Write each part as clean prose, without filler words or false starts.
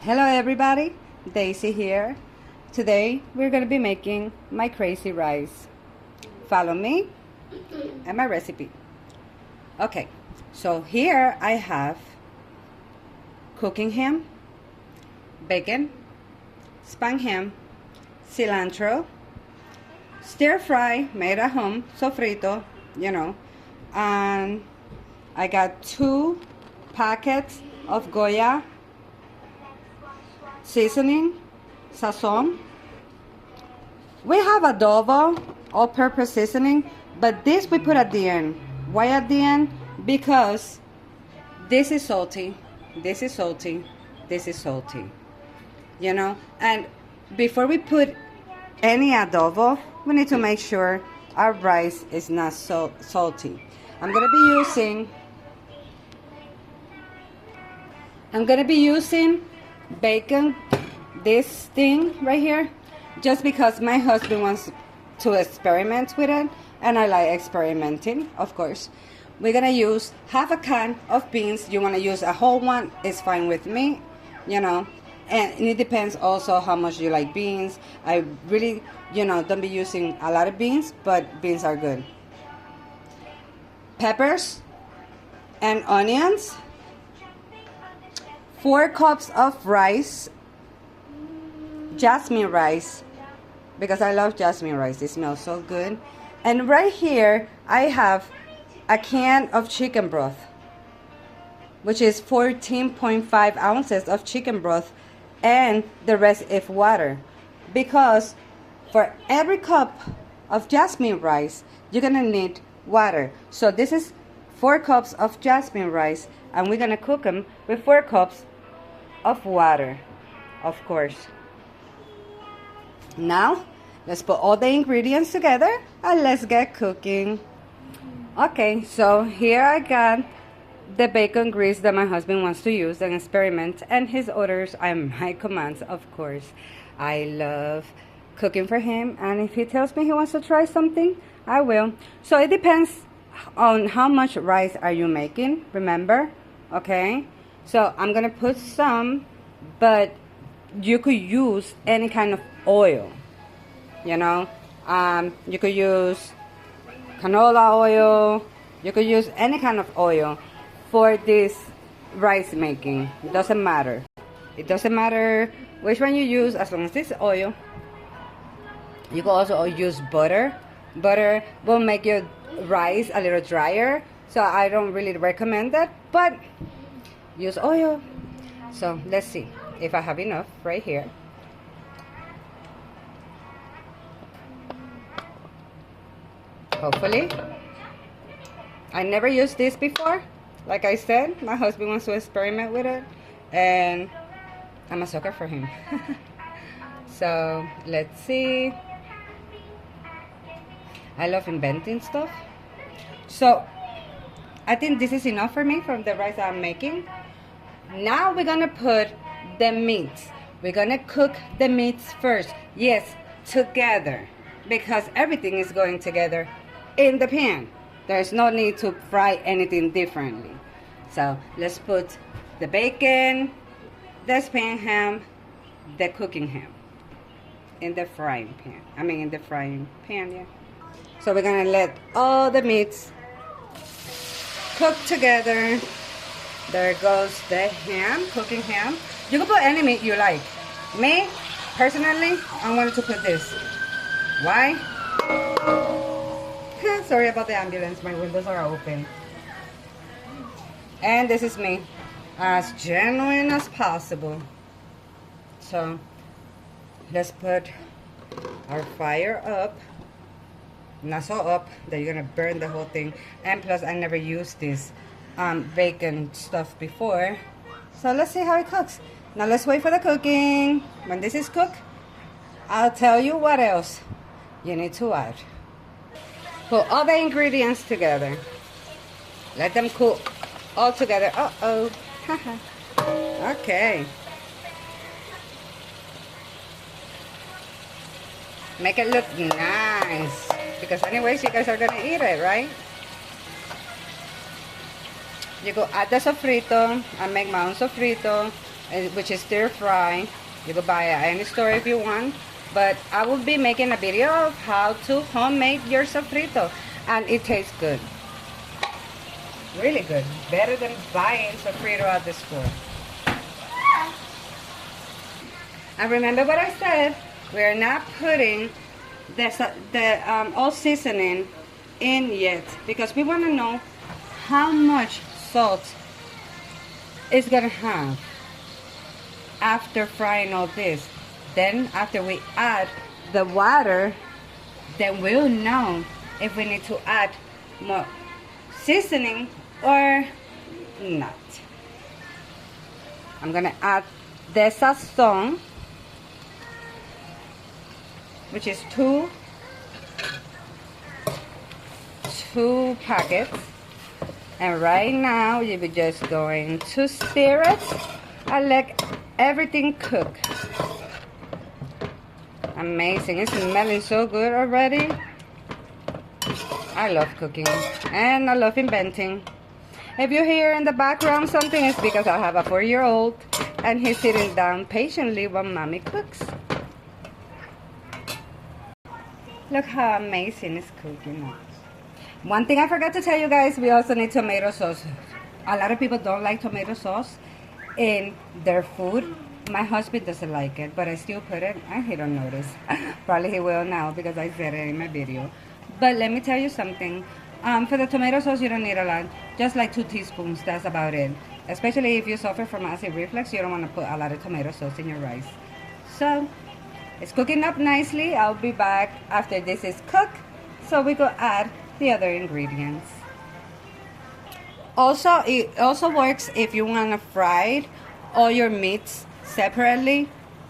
Hello everybody, Daisy here. Today we're going to be making my crazy rice. Follow me and my recipe. Okay, so here I have cooking ham, bacon, spun ham, cilantro, stir fry made at home, sofrito, and I got 2 packets of Goya seasoning, sazon. We have adobo, all-purpose seasoning, but this we put at the end. Why at the end? Because this is salty, this is salty, this is salty, and before we put any adobo, we need to make sure our rice is not so salty. I'm gonna be using bacon, this thing right here, just because my husband wants to experiment with it, and I like experimenting, of course. We're gonna use half a can of beans. You want to use a whole one, it's fine with me, and it depends also how much you like beans. I really, don't be using a lot of beans, but beans are good. Peppers and onions. 4 cups of rice, jasmine rice, because I love jasmine rice. It smells so good. And right here, I have a can of chicken broth, which is 14.5 ounces of chicken broth, and the rest is water. Because for every cup of jasmine rice, you're gonna need water. So this is 4 cups of jasmine rice, and we're gonna cook them with 4 cups of water, of course. Now let's put all the ingredients together and let's get cooking. Okay, so here I got the bacon grease that my husband wants to use and experiment, and his orders are my commands, of course. I love cooking for him, and if he tells me he wants to try something, I will. So it depends on how much rice are you making, remember, okay? So I'm gonna put some, but you could use any kind of oil, you could use canola oil, you could use any kind of oil for this rice making. It doesn't matter. It doesn't matter which one you use, as long as it's oil. You can also use butter. Butter will make your rice a little drier, so I don't really recommend that, but use oil. So let's see if I have enough right here. Hopefully. I never used this before. Like I said, my husband wants to experiment with it, and I'm a sucker for him. So let's see. I love inventing stuff. So I think this is enough for me from the rice I'm making. Now we're gonna put the meats. We're gonna cook the meats first. Yes, together, because everything is going together in the pan. There's no need to fry anything differently. So let's put the bacon, the spun ham, the cooking ham in the frying pan. In the frying pan, yeah. So we're gonna let all the meats cook together. There goes the ham, cooking ham. You can put any meat you like. Me, personally, I wanted to put this. Why? Sorry about the ambulance, my windows are open. And this is me, as genuine as possible. So, let's put our fire up. Not so up that you're gonna burn the whole thing. And plus, I never used this bacon stuff before, so let's see how it cooks. Now let's wait for the cooking. When this is cooked, I'll tell you what else you need to add. Put all the ingredients together, let them cook all together. Okay, make it look nice, because anyways you guys are gonna eat it, right? You go add the sofrito. I make my own sofrito. which is stir fry. You can buy it at any store if you want. But I will be making a video of how to homemade your sofrito. And it tastes good. Really good. Better than buying sofrito at the store. And remember what I said. We're not putting the all seasoning in yet. Because we want to know how much salt it's going to have after frying all this. Then after we add the water, then we'll know if we need to add more seasoning or not. I'm gonna add the sazon, which is two packets. And right now you're just going to stir it and let everything cook. Amazing. It's smelling so good already. I love cooking and I love inventing. If you hear in the background something, it's because I have a 4-year-old and he's sitting down patiently while mommy cooks. Look how amazing it's cooking. One thing I forgot to tell you guys, we also need tomato sauce. A lot of people don't like tomato sauce in their food. My husband doesn't like it, but I still put it, and he don't notice. Probably he will now because I said it in my video. But let me tell you something. For the tomato sauce, you don't need a lot. Just like 2 teaspoons, that's about it. Especially if you suffer from acid reflux, you don't want to put a lot of tomato sauce in your rice. So, it's cooking up nicely. I'll be back after this is cooked, so we go add the other ingredients. Also, it also works if you want to fry all your meats separately.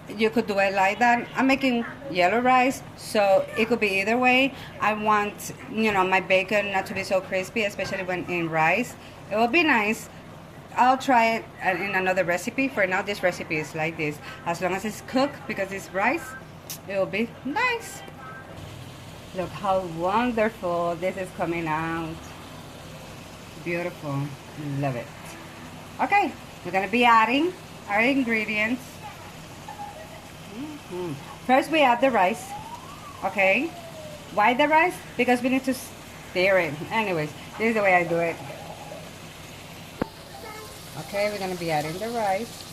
You could do it like that. I'm making yellow rice, so it could be either way. I want, my bacon not to be so crispy, especially when in rice. It will be nice. I'll try it in another recipe. For now, this recipe is like this. As long as it's cooked, because it's rice, it will be nice. Look how wonderful this is coming out. Beautiful. Love it. Okay, we're going to be adding our ingredients. First we add the rice. Okay, why the rice? Because we need to stir it. Anyways, this is the way I do it. Okay, we're gonna be adding the rice.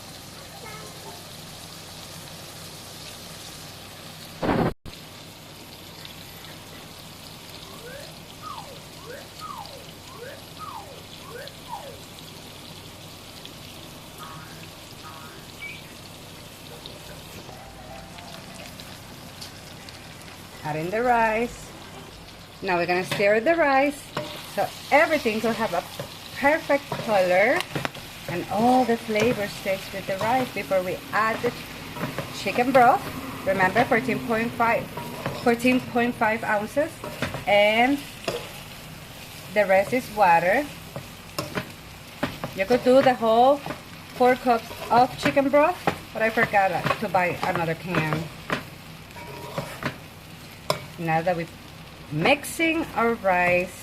Adding the rice. Now we're gonna stir the rice so everything will have a perfect color and all the flavor stays with the rice before we add the chicken broth. Remember, 14.5 ounces, and the rest is water. You could do the whole 4 cups of chicken broth, but I forgot to buy another can. Now that we're mixing our rice,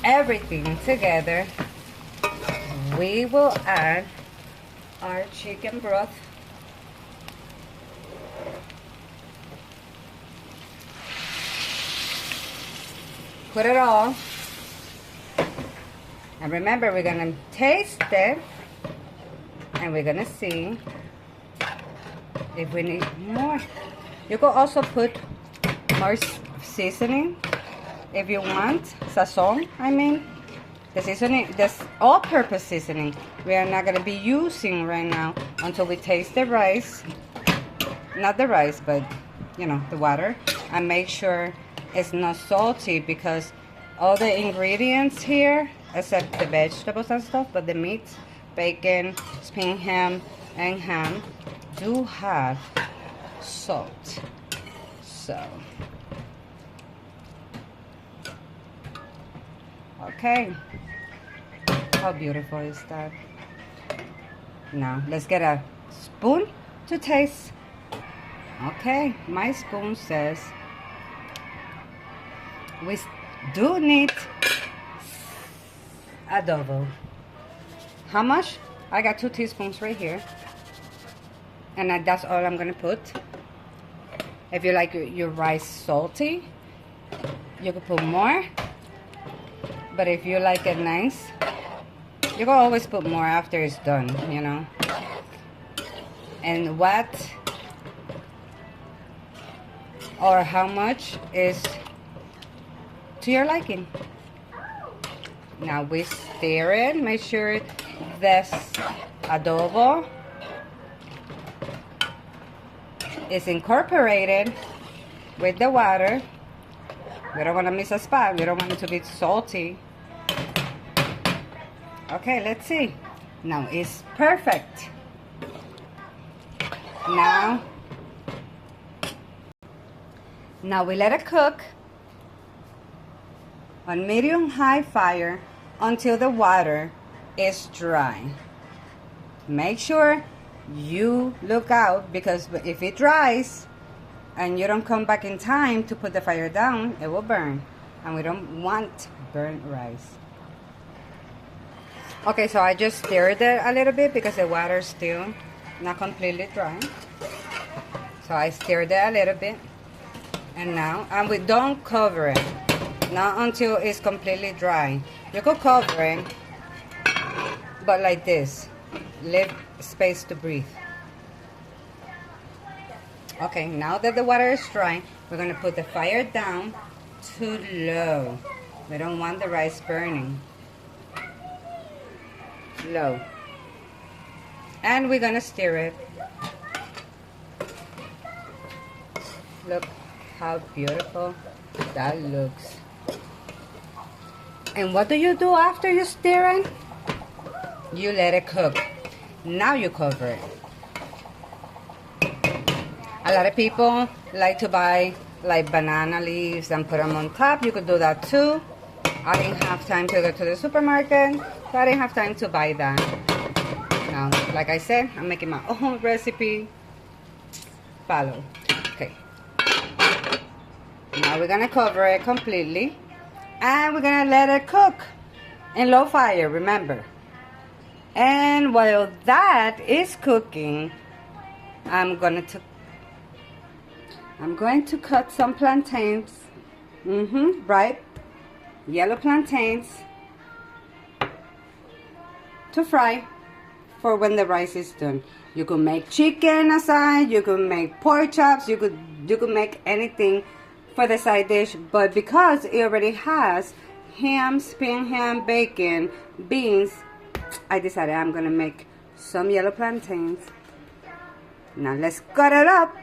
everything together, we will add our chicken broth. Put it all. And remember, we're gonna taste it and we're gonna see if we need more. You could also put more seasoning if you want. Sazon, I mean. The seasoning, this all-purpose seasoning, we are not going to be using right now until we taste the rice. Not the rice, but, the water. And make sure it's not salty, because all the ingredients here, except the vegetables and stuff, but the meat, bacon, spring ham, and ham, do have salt. So, okay. How beautiful is that? Now, let's get a spoon to taste. Okay, my spoon says we do need adobo. How much? I got 2 teaspoons right here. And that's all I'm gonna put. If you like your rice salty, you could put more. But if you like it nice, you can always put more after it's done, you know. And what or how much is to your liking. Now we stir it. Make sure this adobo is incorporated with the water. We don't want to miss a spot. We don't want it to be salty. Okay, let's see. Now it's perfect. Now we let it cook on medium-high fire until the water is dry. Make sure you look out, because if it dries and you don't come back in time to put the fire down, it will burn. And we don't want burnt rice. Okay, so I just stirred it a little bit because the water is still not completely dry. So I stirred it a little bit. And we don't cover it. Not until it's completely dry. You could cover it, but like this. Leave space to breathe. Okay, now that the water is dry, we're going to put the fire down to low. We don't want the rice burning. Low. And we're going to stir it. Look how beautiful that looks. And what do you do after you stir it? You let it cook. Now you cover it. A lot of people like to buy like banana leaves and put them on top. You could do that too. I didn't have time to go to the supermarket, so I didn't have time to buy that. Now, like I said, I'm making my own recipe. Follow. Okay. Now we're gonna cover it completely, and we're gonna let it cook in low fire, remember. And while that is cooking, I'm going to cut some plantains. Ripe yellow plantains to fry for when the rice is done. You could make chicken aside, you could make pork chops, you could make anything for the side dish, but because it already has ham, spring ham, bacon, beans, I decided I'm gonna make some yellow plantains. Now let's cut it up.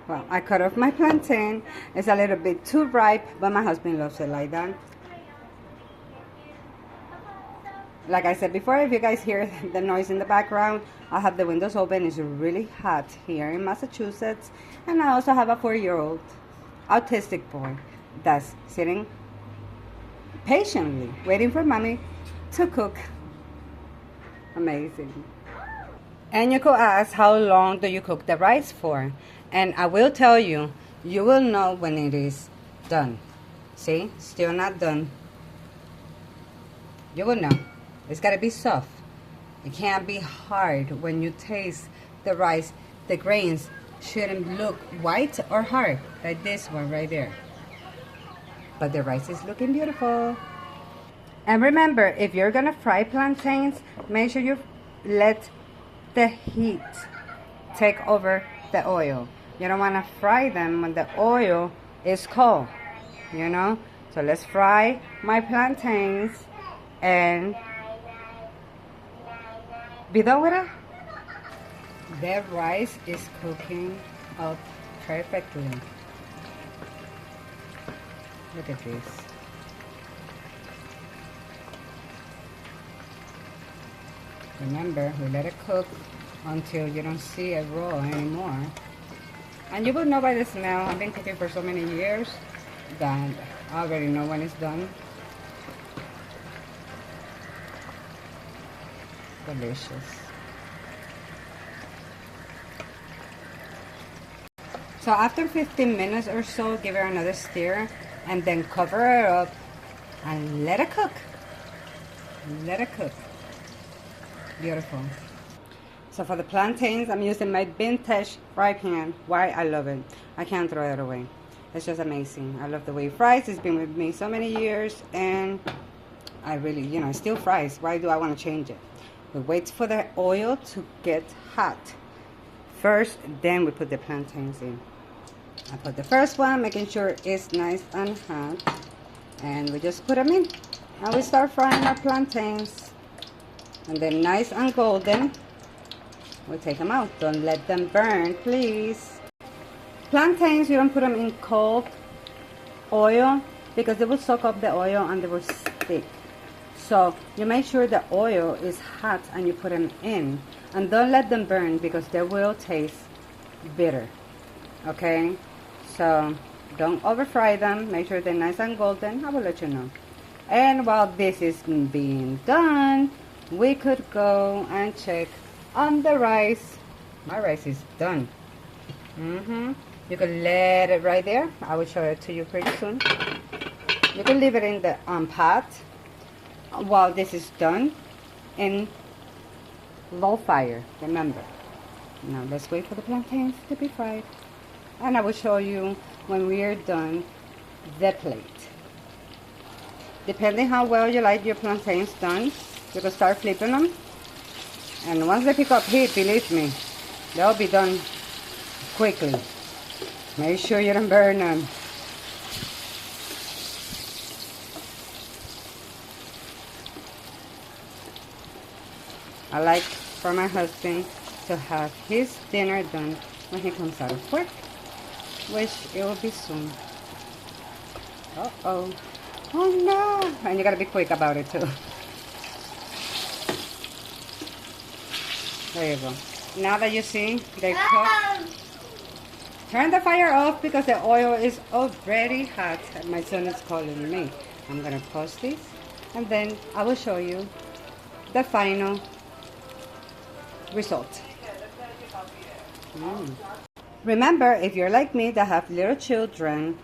Well, I cut off my plantain. It's a little bit too ripe, but my husband loves it like that. Like I said before, if you guys hear the noise in the background, I have the windows open. It's really hot here in Massachusetts. And I also have a 4-year-old autistic boy that's sitting patiently waiting for mommy to cook. Amazing. And you could ask, how long do you cook the rice for? And I will tell you, you will know when it is done. See, still not done. You will know. It's got to be soft. It can't be hard. When you taste the rice, the grains shouldn't look white or hard, like this one right there. But the rice is looking beautiful. And remember, if you're gonna fry plantains, make sure you let the heat take over the oil. You don't wanna fry them when the oil is cold, you know? So let's fry my plantains and be done with it. The rice is cooking up perfectly. Look at this. Remember, we let it cook until you don't see it raw anymore. And you will know by the smell. I've been cooking for so many years that I already know when it's done. Delicious. So after 15 minutes or so, give it another stir and then cover it up and let it cook. Let it cook. Beautiful. So for the plantains, I'm using my vintage fry pan. Why? I love it. I can't throw it away. It's just amazing. I love the way it fries. It's been with me so many years, and I really, it still fries. Why do I want to change it? We wait for the oil to get hot first, then we put the plantains in. I put the first one, making sure it's nice and hot, and we just put them in. And we start frying our plantains, and they're nice and golden. We take them out. Don't let them burn, please. Plantains, you don't put them in cold oil because they will soak up the oil and they will stick. So you make sure the oil is hot and you put them in. And don't let them burn because they will taste bitter. Okay? So don't over fry them. Make sure they're nice and golden. I will let you know. And while this is being done, we could go and check on the rice. My rice is done. You can let it right there. I will show it to you pretty soon. You can leave it in the pot while this is done in low fire, remember. Now let's wait for the plantains to be fried, and I will show you when we are done the plate. Depending how well you like your plantains done, you can start flipping them, and once they pick up heat, believe me, they'll be done quickly. Make sure you don't burn them. I like for my husband to have his dinner done when he comes out of work, which it will be soon. Uh-oh. Oh no! And you gotta be quick about it too. There you go. Now that you see they're cooked, turn the fire off because the oil is already hot. My son is calling me. I'm gonna pause this and then I will show you the final result. Remember, if you're like me that have little children,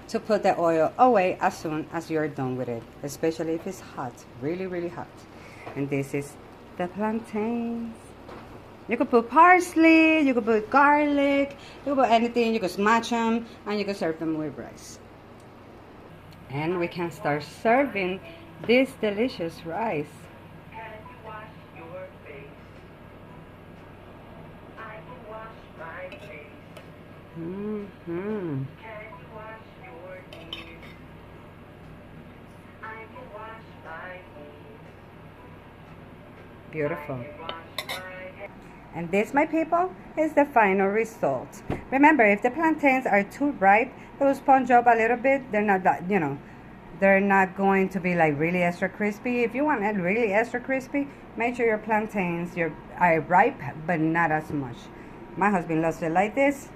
to put the oil away as soon as you're done with it, especially if it's hot, really hot. And this is the plantains. You could put parsley, you could put garlic, you could put anything, you could smash them, and you can serve them with rice. And we can start serving this delicious rice. Beautiful. And this, my people, is the final result. Remember, if the plantains are too ripe, they will sponge up a little bit. They're not that, they're not going to be like really extra crispy. If you want it really extra crispy, make sure your plantains are ripe, but not as much. My husband loves it like this,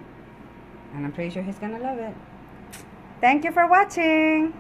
and I'm pretty sure he's gonna love it. Thank you for watching.